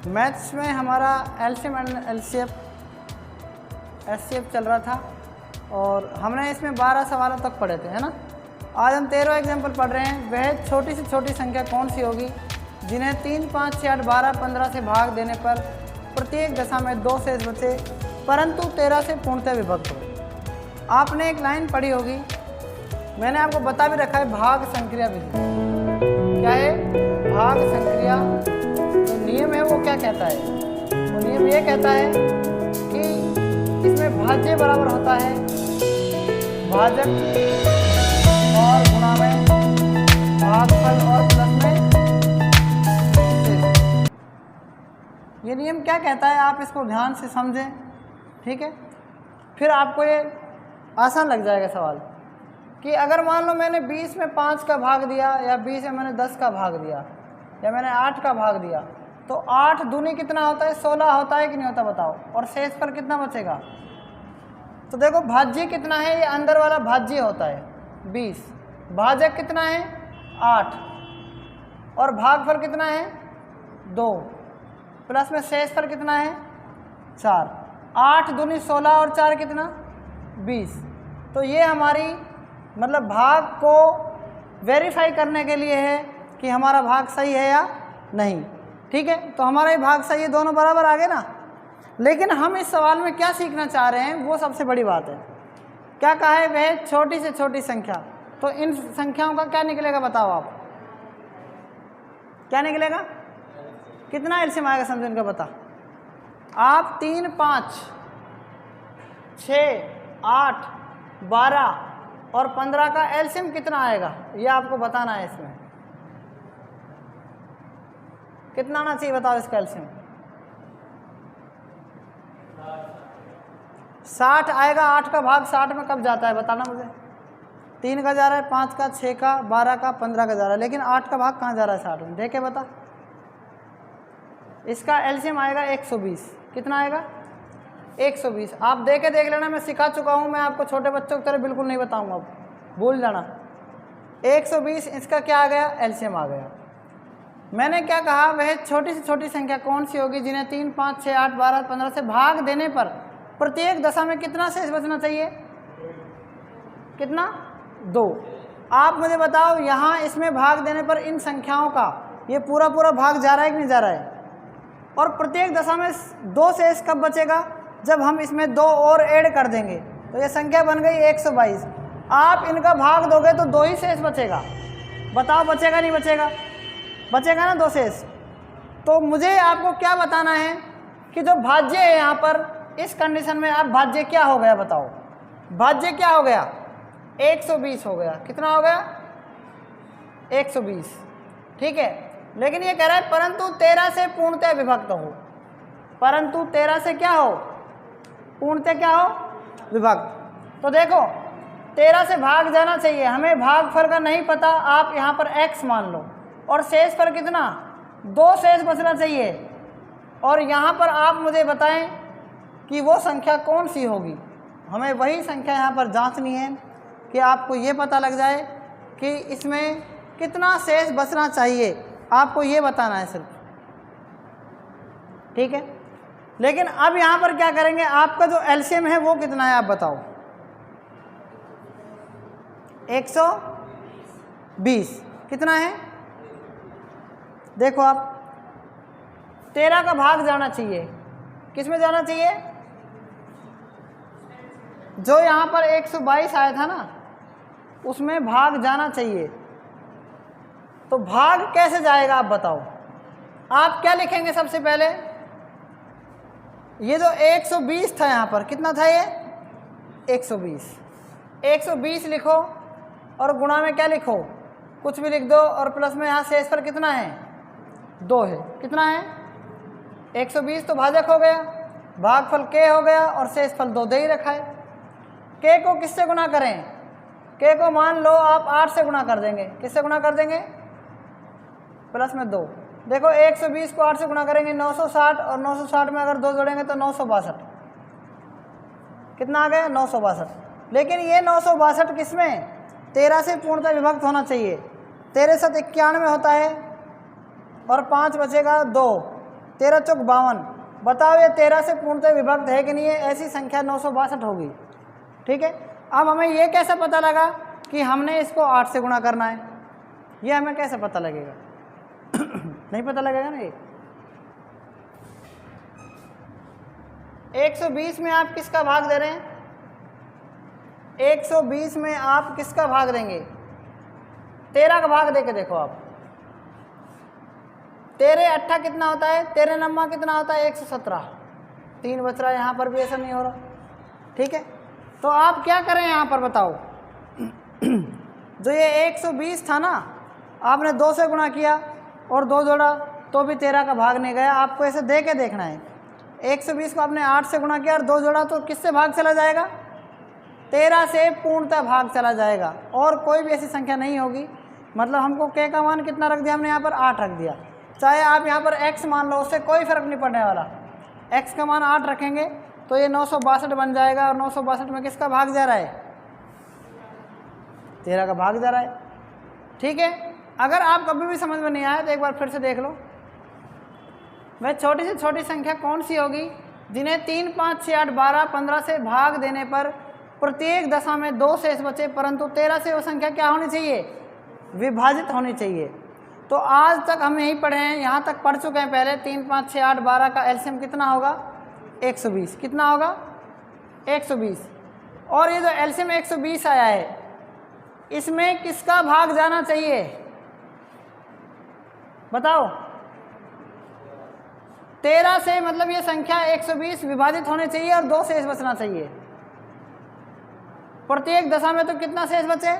Maths में हमारा LCM and HCF चल रहा था और हमने इसमें 12 सवालों तक पढ़े थे, है ना। आज हम 13वां एग्जाम्पल पढ़ रहे हैं। वह छोटी से छोटी संख्या कौन सी होगी जिन्हें 3, 5, 6, 8, 12, 15 से भाग देने पर प्रत्येक दशा में 2 शेष बचे परंतु 13 से पूर्णतः विभक्त हो। आपने एक लाइन पढ़ी होगी, मैंने आपको बता भी रखा है, भाग संक्रिया विधि। क्या है भाग संक्रिया? जो नियम है वो क्या कहता है? वो नियम ये कहता है कि इसमें भाज्य बराबर होता है भाजक और गुणा में भागफल और प्लस में शेष। ये नियम क्या कहता है आप इसको ध्यान से समझें, ठीक है। फिर आपको ये आसान लग जाएगा सवाल कि अगर मान लो मैंने 20 में 5 का भाग दिया या 20 में मैंने 10 का भाग दिया या मैंने 8 का भाग दिया, तो 8 दूनी कितना होता है? 16 होता है कि नहीं होता बताओ। और शेष पर कितना बचेगा? तो देखो भाज्य कितना है, ये अंदर वाला भाज्य होता है 20, भाजक कितना है 8 और भागफल कितना है 2, प्लस में शेष पर कितना है 4। 8 दूनी 16 और 4 कितना 20। तो ये हमारी मतलब भाग को वेरीफाई करने के लिए है कि हमारा भाग सही है या नहीं, ठीक है। तो हमारा ये भाग सही है, दोनों बराबर आ गए ना। लेकिन हम इस सवाल में क्या सीखना चाह रहे हैं वो सबसे बड़ी बात है। क्या कहा है? वह छोटी से छोटी संख्या। तो इन संख्याओं का क्या निकलेगा बताओ आप, क्या निकलेगा? कितना एलसीएम आएगा समझो इनका बता। आप 3, 5, 6, 8, 12 और 15 का एलसीएम कितना आएगा ये आपको बताना है। इसमें कितना आना चाहिए बताओ इसका एलसीएम? 60 आएगा। 8 का भाग 60 में कब जाता है बताना मुझे। 3 का जा रहा है, 5 का, 6 का, 12 का, 15 का जा रहा है, लेकिन 8 का भाग कहाँ जा रहा है 60 में? देखे बता। इसका एलसीएम आएगा 120। कितना आएगा? 120। आप देख लेना, मैं सिखा चुका हूँ, मैं आपको छोटे बच्चों की तरह बिल्कुल नहीं बताऊँगा, अब भूल जाना। 120 इसका क्या आ गया? एलसीएम आ गया। मैंने क्या कहा? वह छोटी से छोटी संख्या कौन सी होगी जिन्हें 3, 5, 6, 8, 12, 15 से भाग देने पर प्रत्येक दशा में कितना शेष बचना चाहिए? कितना? 2। आप मुझे बताओ यहाँ इसमें भाग देने पर इन संख्याओं का ये पूरा भाग जा रहा है कि नहीं जा रहा है? और प्रत्येक दशा में 2 शेष कब बचेगा? जब हम इसमें 2 और ऐड कर देंगे तो ये संख्या बन गई 122। आप इनका भाग दोगे तो 2 ही शेष बचेगा। बताओ बचेगा नहीं बचेगा? बचेगा ना 2 शेष। तो मुझे आपको क्या बताना है कि जो भाज्य है यहाँ पर इस कंडीशन में, आप भाज्य क्या हो गया बताओ? भाज्य क्या हो गया? 120 हो गया। कितना हो गया? 120, ठीक है। लेकिन ये कह रहा है परंतु 13 से पूर्णतः विभक्त हो। परंतु 13 से क्या हो? पूर्णतः क्या हो? विभक्त। तो देखो 13 से भाग जाना चाहिए, हमें भागफल का नहीं पता, आप यहाँ पर x मान लो और शेष पर कितना? 2 शेष बचना चाहिए। और यहाँ पर आप मुझे बताएं कि वो संख्या कौन सी होगी। हमें वही संख्या यहाँ पर जांचनी है कि आपको ये पता लग जाए कि इसमें कितना शेष बचना चाहिए, आपको ये बताना है सिर्फ, ठीक है। लेकिन अब यहाँ पर क्या करेंगे, आपका जो एलसीएम है वो कितना है आप बताओ? 120। कितना है? देखो आप 13 का भाग जाना चाहिए, किस में जाना चाहिए? जो यहाँ पर 122 आया था ना उसमें भाग जाना चाहिए। तो भाग कैसे जाएगा आप बताओ? आप क्या लिखेंगे सबसे पहले? ये जो 120 था यहाँ पर, कितना था ये? 120। 120 लिखो और गुणा में क्या लिखो? कुछ भी लिख दो और प्लस में यहाँ शेष पर कितना है? 2 है। कितना है? 120 तो भाजक हो गया, भागफल k हो गया और शेषफल 2 दे ही रखा है। k को किससे गुणा करें? k को मान लो आप 8 से गुणा कर देंगे। किससे गुणा कर देंगे? प्लस में 2। देखो 120 को 8 से गुणा करेंगे 960 और 960 में अगर 2 जोड़ेंगे तो 962। कितना आ गया? 962। लेकिन ये 962 किस में? 13 से पूर्णतः विभक्त होना चाहिए। 13 7 91 होता है और 5 बचेगा 2, 13 चौक 52। बताओ ये 13 से पूर्णतः विभक्त है कि नहीं है? ऐसी संख्या 962 होगी। ठीक है, अब हमें ये कैसे पता लगा कि हमने इसको 8 से गुणा करना है? ये हमें कैसे पता लगेगा? नहीं पता लगेगा ना। ये 120 में आप किसका भाग दे रहे हैं? 120 में आप किसका भाग देंगे? 13 का भाग देके देखो आप। 13 8 कितना होता है? 13 9 कितना होता है? 117। 3 बच रहा है, यहाँ पर भी ऐसा नहीं हो रहा। ठीक है, तो आप क्या करें यहाँ पर बताओ। जो ये 120 था ना, आपने 2 से गुणा किया और 2 जोड़ा तो भी 13 का भाग नहीं गया। आपको ऐसे दे के देखना है। 120 को आपने 8 से गुणा किया और 2 जोड़ा तो किससे भाग चला जाएगा? 13 से पूर्णतः भाग चला जाएगा और कोई भी ऐसी संख्या नहीं होगी। मतलब हमको k का मान कितना रख दिया हमने? यहाँ पर 8 रख दिया। चाहे आप यहाँ पर x मान लो, उससे कोई फर्क नहीं पड़ने वाला। x का मान 8 रखेंगे तो ये 962 बन जाएगा और 962 में किसका भाग जा रहा है? 13 का भाग जा रहा है। ठीक है, अगर आप कभी भी समझ में नहीं आया तो एक बार फिर से देख लो। वह छोटी से छोटी संख्या कौन सी होगी जिन्हें 3 5 6 8 12 15 से भाग देने पर प्रत्येक दशा में 2 शेष बचे, परंतु 13 से वो संख्या क्या होनी चाहिए? विभाजित होनी चाहिए। तो आज तक हम यही पढ़े हैं, यहाँ तक पढ़ चुके हैं पहले। 3 5 6 8 12 का एलसीएम कितना होगा? 120। कितना होगा? 120। और ये जो एलसीएम 120 आया है, इसमें किसका भाग जाना चाहिए? बताओ। 13 से मतलब ये संख्या 120 विभाजित होने चाहिए और 2 शेष बचना चाहिए। प्रत्येक दशा में तो कितना शेष बचे?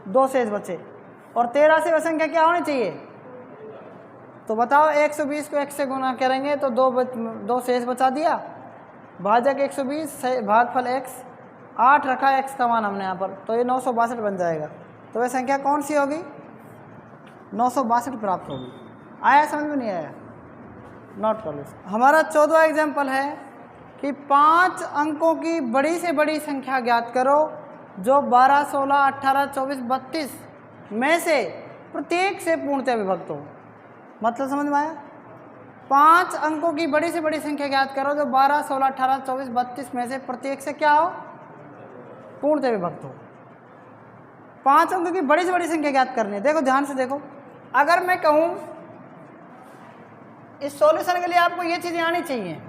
2 शेष बचे। और 13 से वह संख्या क्या होनी चाहिए? तो बताओ, 120 को 1 से गुणा करेंगे तो 2 शेष बचा दिया। भाजक 120 भागफल x, 8 रखा x का मान हमने यहाँ पर, तो ये 962 बन जाएगा। तो वह संख्या कौन सी होगी? 962 प्राप्त होगी। आया समझ में? नहीं आया? नोट कर लो। हमारा 14वां एग्जाम्पल है कि 5 अंकों की बड़ी से बड़ी संख्या ज्ञात करो जो 12 16 18 24 32 में से प्रत्येक से पूर्णतः विभक्त हो। मतलब समझ में आया? 5 अंकों की बड़ी से बड़ी संख्या ज्ञात करो जो 12 16 18 24 32 में से प्रत्येक से क्या हो? पूर्णतः विभक्त हो। 5 अंकों की बड़ी से बड़ी संख्या ज्ञात करनी है। देखो ध्यान से देखो, अगर मैं कहूँ इस सॉल्यूशन के लिए आपको ये चीज़ें आनी चाहिए।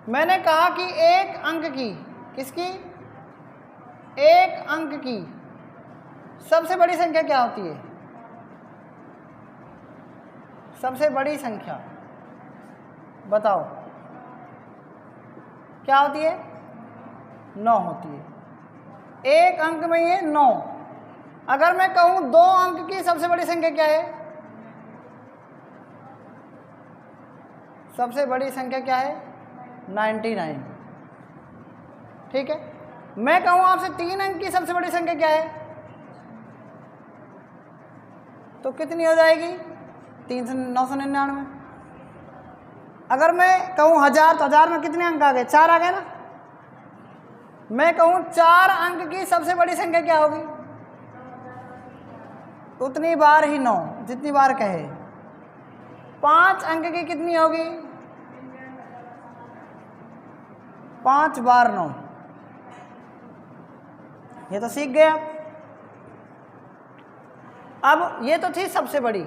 मैंने कहा कि एक अंक की, किसकी? एक अंक की सबसे बड़ी संख्या क्या होती है? सबसे बड़ी संख्या बताओ क्या होती है? 9 होती है। एक अंक में ये 9। अगर मैं कहूं 2 अंक की सबसे बड़ी संख्या क्या है? सबसे बड़ी संख्या क्या है? 99। ठीक है, मैं कहूं आपसे 3 अंक की सबसे बड़ी संख्या क्या है? तो कितनी हो जाएगी? 999। अगर मैं कहूं 1000 तो 1000 में कितने अंक आ गए? 4 आ गए ना। मैं कहूं 4 अंक की सबसे बड़ी संख्या क्या होगी? उतनी बार ही 9, जितनी बार कहे। 5 अंक की कितनी होगी? 5 बार 9। ये तो सीख गए आप। अब ये तो थी सबसे बड़ी,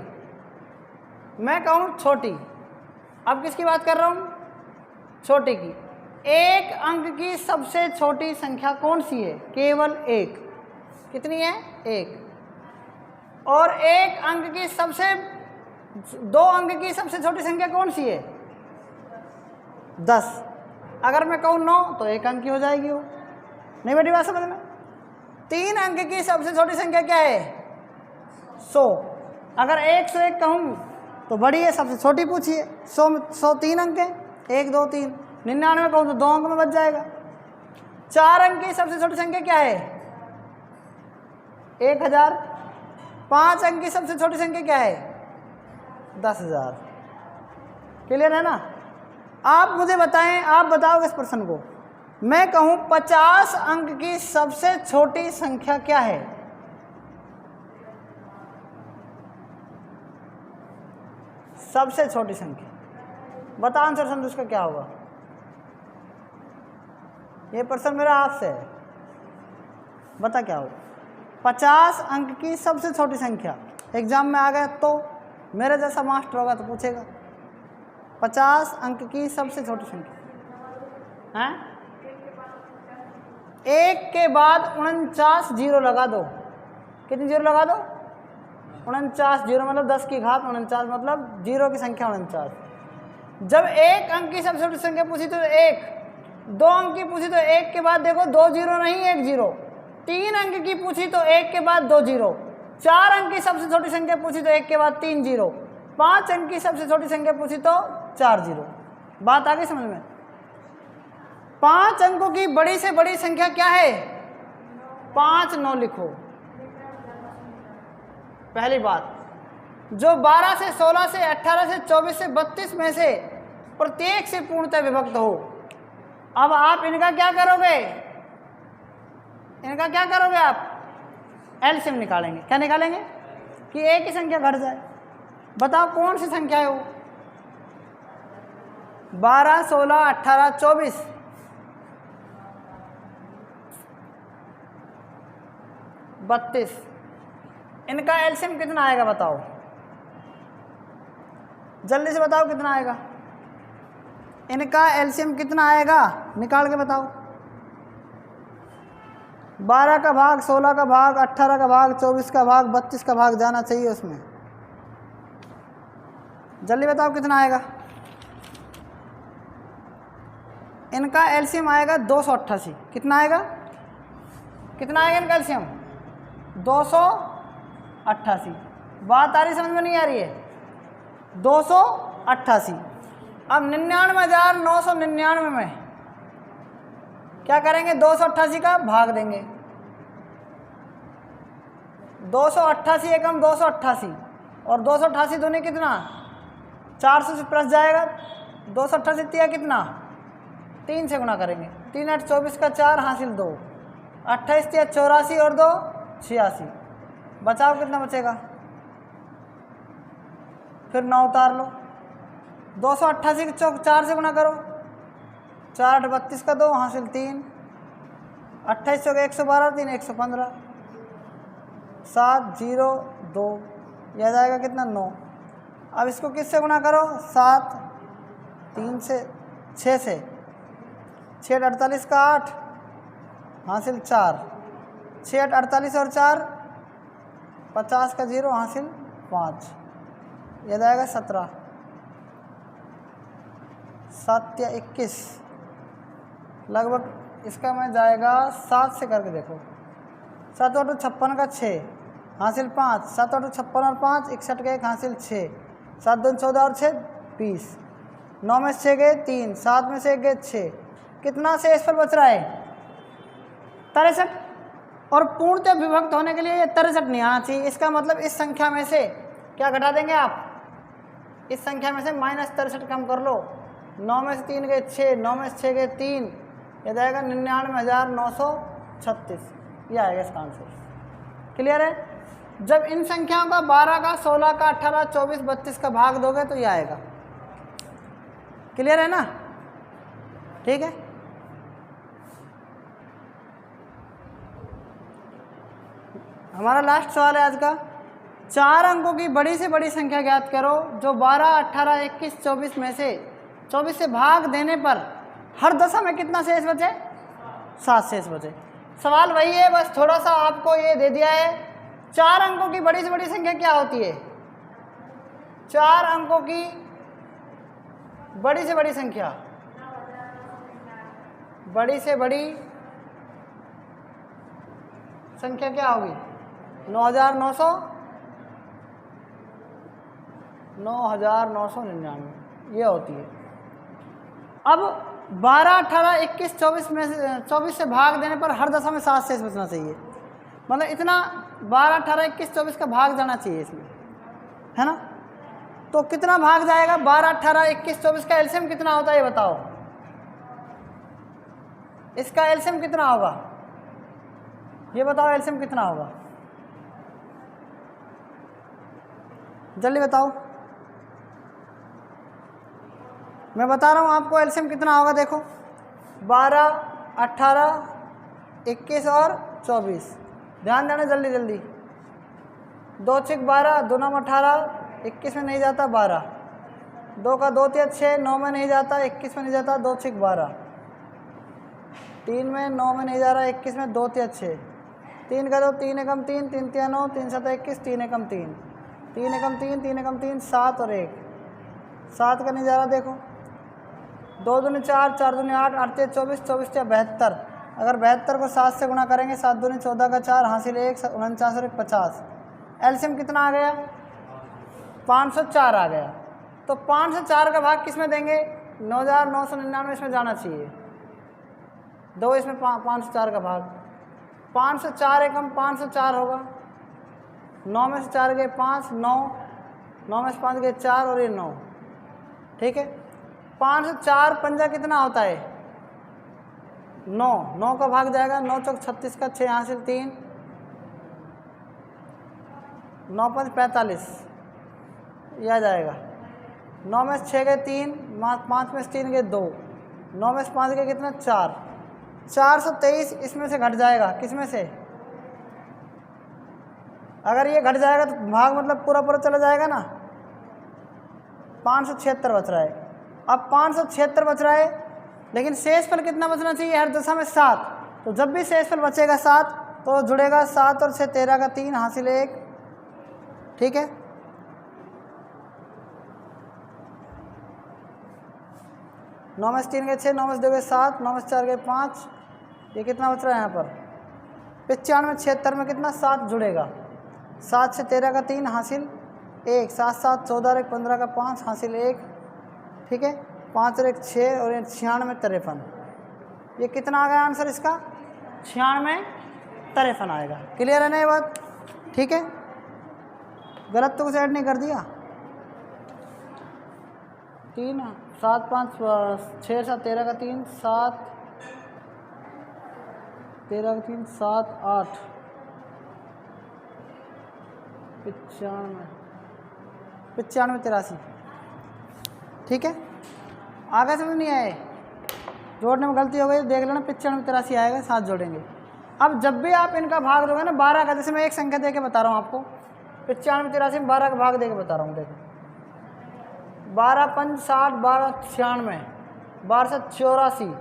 मैं कहूं छोटी। अब किसकी बात कर रहा हूं? छोटी की। एक अंक की सबसे छोटी संख्या कौन सी है? केवल एक। कितनी है? एक। और एक अंक की सबसे 2 अंक की सबसे छोटी संख्या कौन सी है? 10। अगर मैं कहूँ 9 तो 1 अंक की हो जाएगी वो। नहीं बेटी बात समझ में? 3 अंक की सबसे छोटी संख्या क्या है? 100। अगर 101 कहूँ तो बड़ी है, सबसे छोटी पूछिए। 100 3 अंक है, 1 2 3। 99 कहूँ तो 2 अंक में बच जाएगा। 4 अंक की सबसे छोटी संख्या क्या है? 1000। 5 अंक की सबसे छोटी संख्या क्या है? 10,000। क्लियर है ना? आप मुझे बताएं, आप बताओगे इस प्रश्न को। मैं कहूं 50 अंक की सबसे छोटी संख्या क्या है? सबसे छोटी संख्या। बता आंसर संतोष का क्या होगा। ये प्रश्न मेरा आपसे है, बता क्या होगा। 50 अंक की सबसे छोटी संख्या एग्जाम में आ गया तो मेरे जैसा मास्टर होगा तो पूछेगा 50 अंक की सबसे छोटी संख्या है। एक के बाद 49 जीरो लगा दो। कितनी जीरो लगा दो? 49 जीरो मतलब 10 की घात 49 मतलब जीरो की संख्या 49। जब एक अंक की सबसे छोटी संख्या पूछी तो एक, 2 अंक की पूछी तो एक के बाद देखो 2 जीरो नहीं 1 जीरो, 3 अंक की पूछी तो एक के बाद 2 जीरो, 4 अंक की सबसे छोटी संख्या पूछी तो एक के बाद 3 जीरो, 5 अंक की सबसे छोटी संख्या पूछी तो 4 जीरो। बात आ गई समझ में। 5 अंकों की बड़ी से बड़ी संख्या क्या है? 5 9 लिखो। पहली बात, जो 12 से 16 से 18 से 24 से 32 में से प्रत्येक से पूर्णतः विभक्त हो। अब आप इनका क्या करोगे? इनका क्या करोगे आप? एलसीएम निकालेंगे। क्या निकालेंगे? कि एक ही संख्या घट जाए। बताओ कौन सी संख्या है वो? 12 16 18 24। 32। इनका एलसीएम कितना आएगा बताओ, जल्दी से बताओ कितना आएगा। इनका एलसीएम कितना आएगा निकाल के बताओ। 12 का भाग 16 का भाग 18 का भाग 24 का भाग 32 का भाग जाना चाहिए उसमें। जल्दी बताओ कितना आएगा। इनका एलसीएम आएगा 288। कितना आएगा? कितना आएगा इनका एलसीएम? 288। बात आ रही समझ में नहीं आ रही है? 288। अब 99,999 में क्या करेंगे? 288 का भाग देंगे। 288 एकम 288 और 288 दूनी कितना? 400 से प्लस जाएगा। 288 तिया कितना? 3 से गुना करेंगे। 3 8 24 का 4 हासिल 2, 28 तिया 84 और 2 86। बचाओ कितना बचेगा? फिर 9 उतार लो। 288 के 4 से गुना करो। 4 8 32 का 2 हासिल 3, 28 का 112 3 115, 7 0 2, यह जाएगा कितना? 9। अब इसको किससे गुना करो? 7 3 से 6 से, 6 48 का 8 हासिल 4, 6 48 और 4 50 का 0 हासिल 5, यह जाएगा 17, 7 या 21 लगभग। इसका मैं जाएगा 7 से करके देखो। 7 8 56 का 6 हासिल 5, 7 8 56 और 5 61 का 1 हासिल 6, 7 2 14 और 6 20, 9 में से 6 गए 3, 7 में से 1 गए 6। कितना शेष पर बच रहा है? 63। और पूर्णतः विभक्त होने के लिए ये 63 नहीं आना चाहिए। इसका मतलब इस संख्या में से क्या घटा देंगे आप? इस संख्या में से -63 कम कर लो। 9 में से 3 गए 6, 9 में से 6 गए 3, यह जाएगा 99,936। यह आएगा इसका आंसर। क्लियर है? जब इन संख्याओं का 12 का 16 का 18 24 32 का भाग दोगे तो यह आएगा। क्लियर है ना? ठीक है। हमारा लास्ट सवाल है आज का। 4 अंकों की बड़ी से बड़ी संख्या ज्ञात करो जो 12 18 21 24 में से 24 से भाग देने पर हर दशा में कितना शेष बचे? 7 शेष बचे। सवाल वही है, बस थोड़ा सा आपको ये दे दिया है। 4 अंकों की बड़ी से बड़ी संख्या क्या होती है? 4 अंकों की बड़ी से बड़ी संख्या, बड़ी से बड़ी संख्या क्या होगी? 9,999 ये होती है। अब 12 18 21 24 में से 24 से भाग देने पर हर दशा में 7 शेष बचना चाहिए। मतलब इतना 12 18 21 24 का भाग जाना चाहिए इसमें, है ना? तो कितना भाग जाएगा? 12 18 21 24 का एलसीएम कितना होता है ये बताओ। इसका एलसीएम कितना होगा ये बताओ। एलसीएम कितना होगा जल्दी बताओ। मैं बता रहा हूँ आपको एलसीएम कितना होगा। देखो 12, 18, 21 और 24। ध्यान देना जल्दी जल्दी। 2 6 12, 2 9 18, 21 में नहीं जाता 12, 2 का 2 3 6, 9 में नहीं जाता, 21 में नहीं जाता, 2 6 12, 3 में 9 में नहीं जा रहा, 21 में 2 3 6, 3 का 2 3 एकम 3, 3 3 9, 3 7 21, 3 एकम 3, 3 एकम 3, 3 एकम 3, 7 और 1, 7 का नहीं जा रहा। देखो 2 दूनी 4, 4 दूनी 8, 8 3 24, 24 3 72। अगर 72 को 7 से गुणा करेंगे, 7 दूनी 14 का 4, हासिल 1, 49 और 1 50। एलसीएम कितना आ गया? 504 आ गया। तो 504 का भाग किस में देंगे? 9999 इसमें जाना चाहिए। 2 इसमें 504 का भाग, 504 एकम 504 होगा। 9 में से 4 गए 5, 9, 9 में से 5 गए 4 और ये 9। ठीक है, 504 पंजा कितना होता है? 9, 9 का भाग जाएगा, 9 चौक 36 का 6, यहाँ से 3, 9 5 45, यह आ जाएगा। 9 में से 6 गए 3, 5 में से 3 गए 2, 9 में से 5 गए कितना? 4, 423 इसमें से घट जाएगा। किस में से? अगर ये घट जाएगा तो भाग मतलब पूरा पूरा चला जाएगा ना। 576 बच रहा है। अब 576 बच रहा है, लेकिन शेषफल कितना बचना चाहिए? हर दशा में 7। तो जब भी शेषफल बचेगा 7 तो जुड़ेगा 7 और 6 13 का 3, हासिल 1। ठीक है, नौ में से 3 गए 6, 9 में से 2 गए 7, 9 में से 4 गए 5, ये कितना बच रहा है यहाँ पर? 95 76 में कितना? 7 जुड़ेगा, 7 से 13 का 3, हासिल 1, 7 7 14 और 1 15 का 5, हासिल 1। ठीक है, 5 और 1 6 और 96 53। ये कितना आ गया आंसर इसका? 96 53 आएगा। क्लियर है ना ये बात? ठीक है, गलत तो कुछ ऐड नहीं कर दिया। 3 7 5 6 7 13 का 3, 7 13 का 3, 7 8 95 83। ठीक है, आगे समझ नहीं आए? जोड़ने में गलती हो गई देख लेना, 95 83 आएगा, 7 जोड़ेंगे। अब जब भी आप इनका भाग दोगे ना 12 का, जैसे मैं एक संख्या दे के बता रहा हूँ आपको, 95 83 में 12 का भाग दे के बता रहा हूँ। देखो 12 5 60, 12 96, 12 से 84,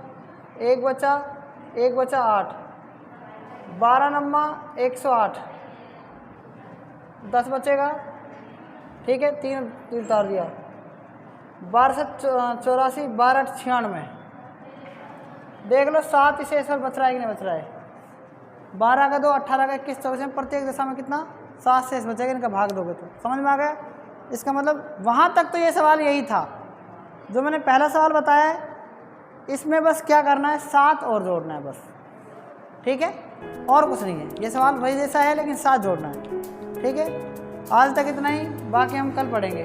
1 बचा 8, 12 नम्मा 108, 10 बचेगा। ठीक है, 3 उतार दिया। 12 से 84, 12 96, देख लो 7 इसे इस पर बच रहा है कि नहीं बच रहा है? 12 का 2, 18 का 21, 24 में प्रत्येक दशा में कितना? 7 शेष बचेगा। इनका भाग दोगे तो समझ में आ गया? इसका मतलब वहाँ तक तो ये सवाल यही था जो मैंने पहला सवाल बताया है। इसमें बस क्या करना है? 7 और जोड़ना है बस। ठीक है, और कुछ नहीं है। ये सवाल वही जैसा है लेकिन 7 जोड़ना है। ठीक है, आज तक इतना ही, बाकी हम कल पढ़ेंगे।